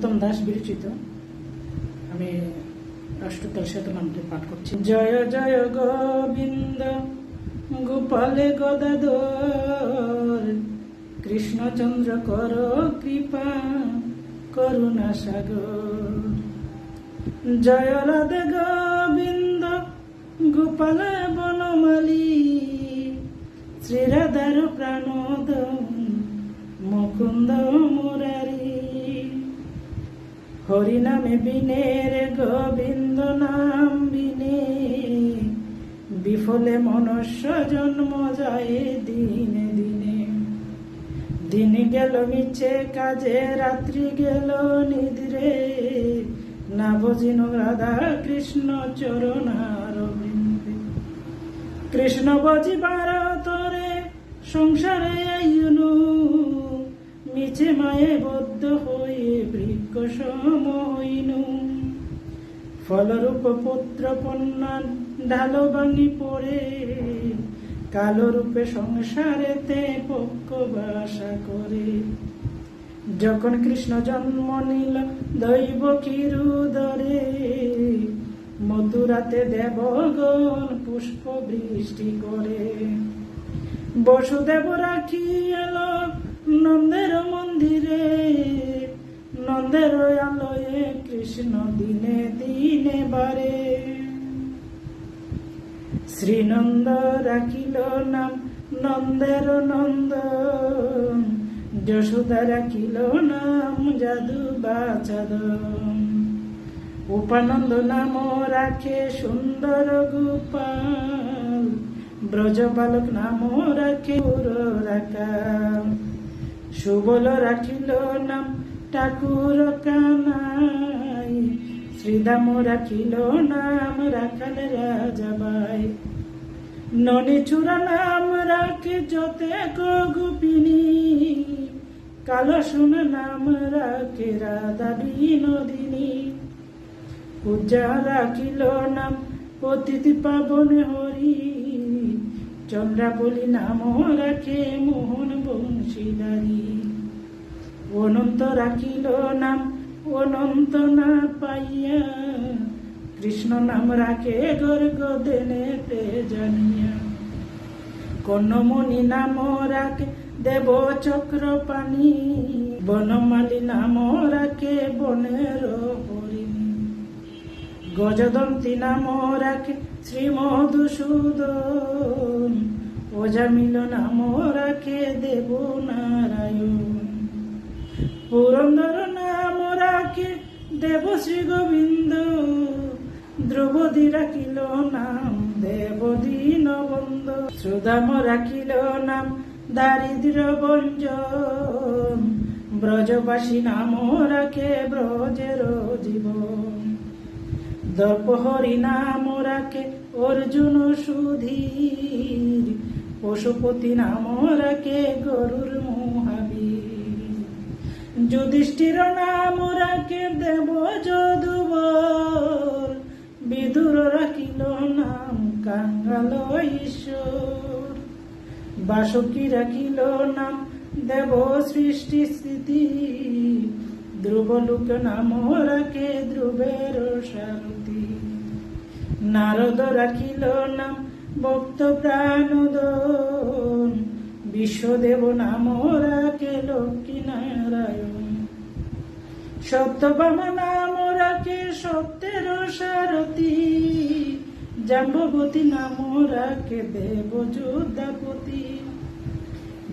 নরোত্তম দাস বিরচিত। আমি রাষ্ট্রতাল সেতু নামটি পাঠ করছি। জয় জয় গোবিন্দ গোপালে গদাধর, কৃষ্ণচন্দ্র কর কৃপা করুণা সাগর। জয় রাধে গোবিন্দ গোপাল বনমালী, শ্রীরাধার প্রাণদ মুকুন্দ মুরারি। হরি নামে বিনে রে গোবিন্দ নাম বিনে, বিফলে মনুষ্য জন্ম যায় দিনে দিনে। দিন গেল মিছে কাজে, রাত্রি গেল নিদ্রে, না বুঝিন রাধা কৃষ্ণ চরণার বৃন্দে। কৃষ্ণ বুঝিবার তরে সংসারে আইনু, মিছে মায়ে বদ্ধ হয়ে বৃক্ষ সম হইনু। ফলরূপ পুত্র কন্যা ঢাল ভাঙি পড়ে, কালো রূপে সংসারেতে পক্ষ বাসা করে। যখন কৃষ্ণ জন্ম নিল দৈব কিরুদরে, মথুরাতে দেবগণ পুষ্প বৃষ্টি করে। বসুদেব রাখি এলো নন্দের মন্দিরে, নন্দের আলোয়ে কৃষ্ণ দিনে দিনে বারে। শ্রীনন্দ রাখিল নাম নন্দের নন্দন, যশোদা রাখিল নাম যাদু বাচাদন। উপানন্দ নাম রাখে সুন্দর গোপাল, ব্রজবালক নাম রাখে রাকাল। সুবল রাখিল নাম ঠাকুর কানাই, শ্রীদাম রাখিল নাম রাখাল রাজাবাই। ননীচূড়া নাম রাখে যতে গোপিনী, কালো সোনা নাম রাখে রাধা বিনোদিনী। পূজা রাখিল নাম অতিথি পাবন হরি, চন্দ্রাবলী নাম রাখে মোহন বংশীধারী। অনন্ত রাখিল নাম অনন্ত না পাইয়া, কৃষ্ণ নাম রাখে গর্গ দেনেতে জানিয়া। কর্ণমণি নাম রাখে দেব চক্রপাণী, বনমালী নাম রাখে বনের হরিণী। গজদন্তি নাম রাখে শ্রী মধুসূদন, ওঝামিল নাম রাখে দেব নারায়ণ। পুরন্দর নাম রাখে দেব শ্রী গোবিন্দ, দ্রৌপদী রাখিল নাম দেব দীনবন্ধ। সুদাম রাখিল নাম দারিদ্র ভঞ্জন, ব্রজবাসী নাম রাখে ব্রজের জীবন। দর্পহরি নাম রাখে অর্জুন সুধীর, পশুপতি নাম রাখে গরুর মহাবীর। যুধিষ্ঠির নাম রাখে দেব যদুবর, বিদুর রাখিল নাম কাঙ্গাল ঈশ্বর। বাসুকী রাখিল নাম দেব সৃষ্টি স্থিতি, ধ্রুবলোক নাম রাখে ধ্রুবের সারথি। নারদ রাখিল নাম ভক্ত প্রাণোদন, বিশ্বদেব নাম রাখে লক্ষ্মী নারায়ণ। সত্যভামা নাম রাখে সত্যের সারথি, জাম্ববতী নাম রাখে দেব যোদ্ধাপতি।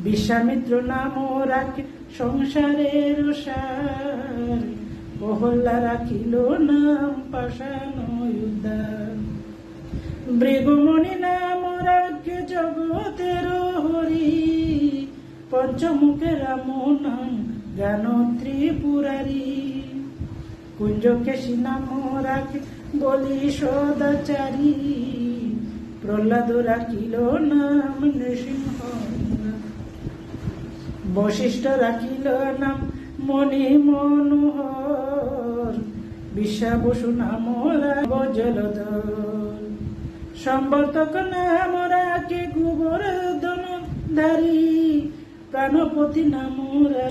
বিশ্বামিত্র নাম রাখে সংসারের সার, প্রহল্লা রাখিল নাম পাষাণ উদ্ধার। ভৃগুমণি নাম রাখে জগতের হরি, পঞ্চমুখে রাম নাম জ্ঞান ত্রিপুরারি। কুঞ্জকেশী নাম রাখে বলি সদাচারী, প্রহ্লাদ রাখিল নাম নৃসিংহ। বশিষ্ঠ রাখিল নাম মণি মনোহর, বিশ্বাবসু নাম রাখে জলধর। সম্বর্তক নাম রাখে গোবর্ধন ধারী, প্রাণপতি নাম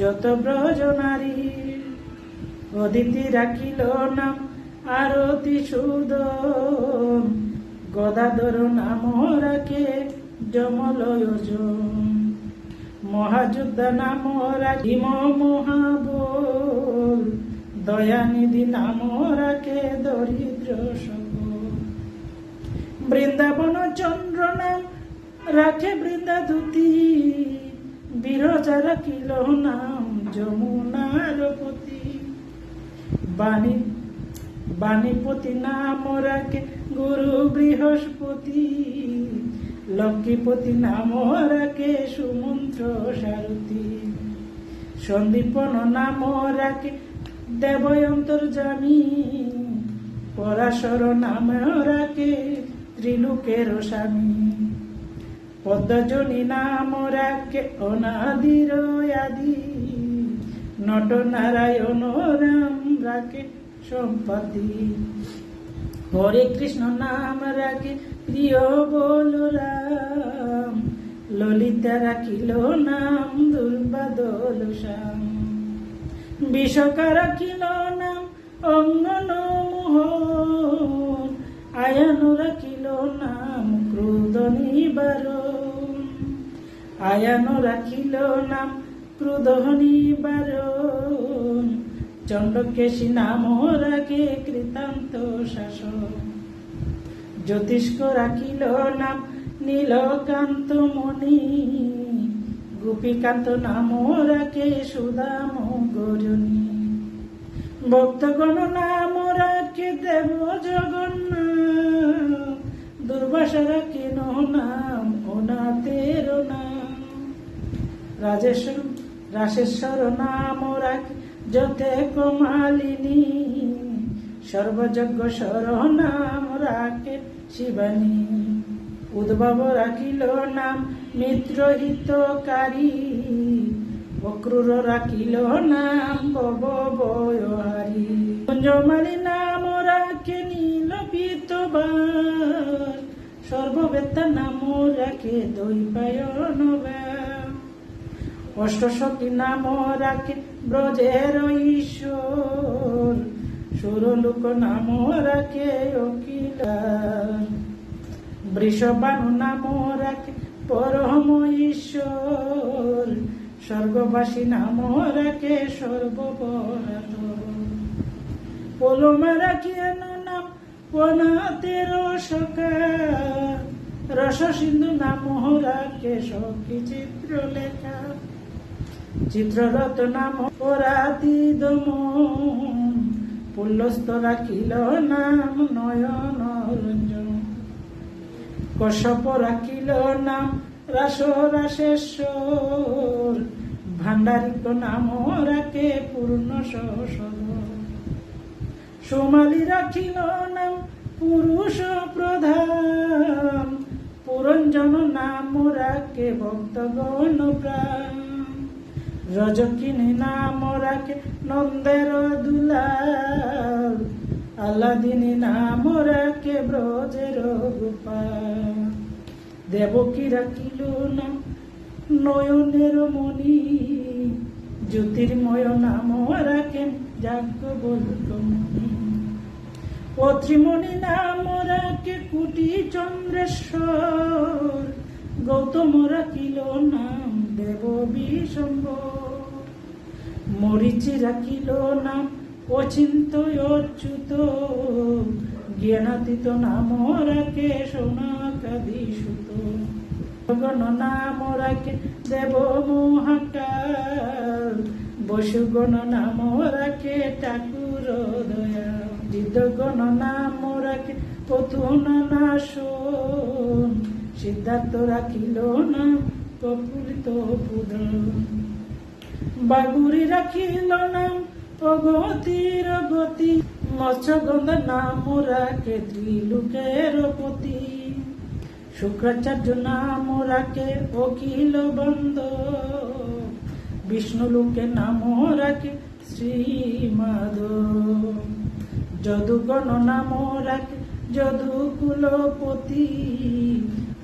যত ব্রজ নারী। অদিতি রাখিল নাম আরতি সুদন, গদাধর নাম রাখে যমলয়োজন, মহাযুদ্ধ নাম রাখি মহাবল, দয়ানিধি নাম রাখে দরিদ্র সকল। বৃন্দাবন চন্দ্র নাম রাখে বৃন্দাধুতি, বিরজা রাখিল নাম যমুনার পতি, বাণীপতি নাম রাখে গুরু বৃহস্পতি, লক্ষ্মীপতি নাম রাখে সুমন্ত্র সারথী, সন্দীপন নাম রাখে দেবয়ন্তর্যামী, পরাশর নাম রাখে ত্রিলোকের স্বামী, পদ্মজনী নাম রাখে অনাদির আদি, নট নারায়ণ নাম রাখে সম্পত্তি, হরে কৃষ্ণ নাম রাখে প্রিয় বলরাম, ললিতা রাখিল নাম দুর্বাদল শ্যাম, বিশকা রাখিল নাম অঙ্গন মোহন, আয়ান রাখিল নাম ক্রোধ নিবারণ, আয়ান রাখিল নাম ক্রোধ নিবারণ, চণ্ডকেশী নাম রাখে কৃতান্ত শাসন, জ্যোতিষ্ক রাখিল নাম নীলকান্ত মণি, গোপীকান্ত নাম রাখে সুদাম গজনী, ভক্তগণ নাম রাখে দেব জগন্নাথ, দুর্বাসা রাখিল নাম অনাথের নাম, রাজেশ্বর নাম রাখে যতে কমালিনী, সর্বযজ্ঞস্বর নাম রাখে শিবানী, উদ্ভব রাখিল নাম মিত্রহিতকারী, অক্রূর রাখিল নাম ভবভয়হারী, কুঞ্জমালী নাম রাখে নীলপিতবার, সর্ববেত্তা নাম রাখে দৈপায়ন ব্যাম, অষ্টসখী নাম রাখে ব্রজের ঈশ্বর, সুরলোক নাম রাখে অখিলার, বৃষবাণু নাম রাখে পরম ঈশ্বর, স্বর্গবাসী নাম রাখে সর্বপরাধ, পলমা রাখিয়ান নাম পনাতের সখা, রস সিন্ধু নাম রাখে সখী চিত্রলেখা, চিত্ররথ নাম পরাতি দমন, পুল্লস্থ রাখিল নাম নয়ন রঞ্জন, কশ্যপ রাখিল নাম রাসরাসেশ্বর, ভাণ্ডারিক নাম রাখে পূর্ণ সসদ, সোমালী রাখিল নাম পুরুষ প্রধান, পুরঞ্জন নাম রাখে ভক্তগণ প্রাণ, রজকিনী নাম রাখে নন্দের দুলাল, আল্লাদিনী নাম রাখে ব্রজের গোপাল, দেবকী রাখিল নাম নয়নের মণি, জ্যোতির্ময় নাম রাখে যাজ্ঞবল্ক্যমণি, পত্রিমণি নাম রাখে কুটি চন্দ্রেশ্বর, গৌতম রাখিল নাম দেব বিশম্বর, মরিচি রাখিল নাম অচিন্ত অচ্যুত, জ্ঞানাতীত নাম রাখে সোনাকাদি সুত, গণ নাম রাখে দেব মহাকাল, বসুগণ নাম রাখে ঠাকুর দয়া, সিদ্ধগণ নাম রাখে পথুনা নাশন, সিদ্ধার্থ রাখিল নাম কপুলিত পুত্র, বাগুরি রাখিল নাম অগতির গতি, মৎস্যগন্ধ নাম রাখে ত্রিলোকের পতি, শুক্রাচার্য নাম রাখে অখিল বন্ধ, বিষ্ণুলোকে নাম রাখে শ্রীমাধব, যদুগণ নাম রাখে যদুকুলপতি,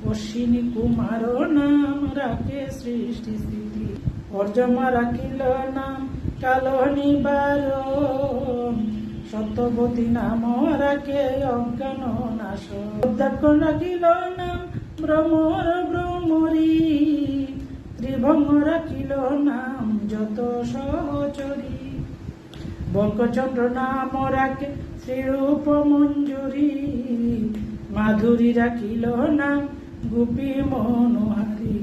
অশ্বিনী কুমার নাম রাখে সৃষ্টি স্থিতি, অর্জমা রাখিল নাম কালো নিবারণ সত্যবতী নাম রাখে অজ্ঞান নাশ উদ্যাপন রাখিল নাম ভ্রমর ভ্রমরী ত্রিভঙ্গ রাখিল নাম যত সহচরী বঙ্কচন্দ্র নাম রাখে শ্রীরূপ মঞ্জুরি মাধুরী রাখিল নাম গোপী মনোহারী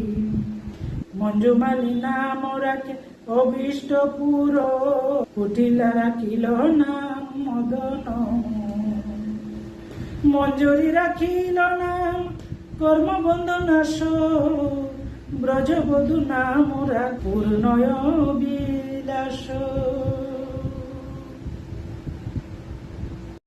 মঞ্জুমালী নাম রাখে অভীষ্ট পুর কুটিলা রাখিল নাম মদন মঞ্জুরি রাখিল নাম কর্মবন্ধ নাশ ব্রজবধূ নাম পূর্ণয় বিলাস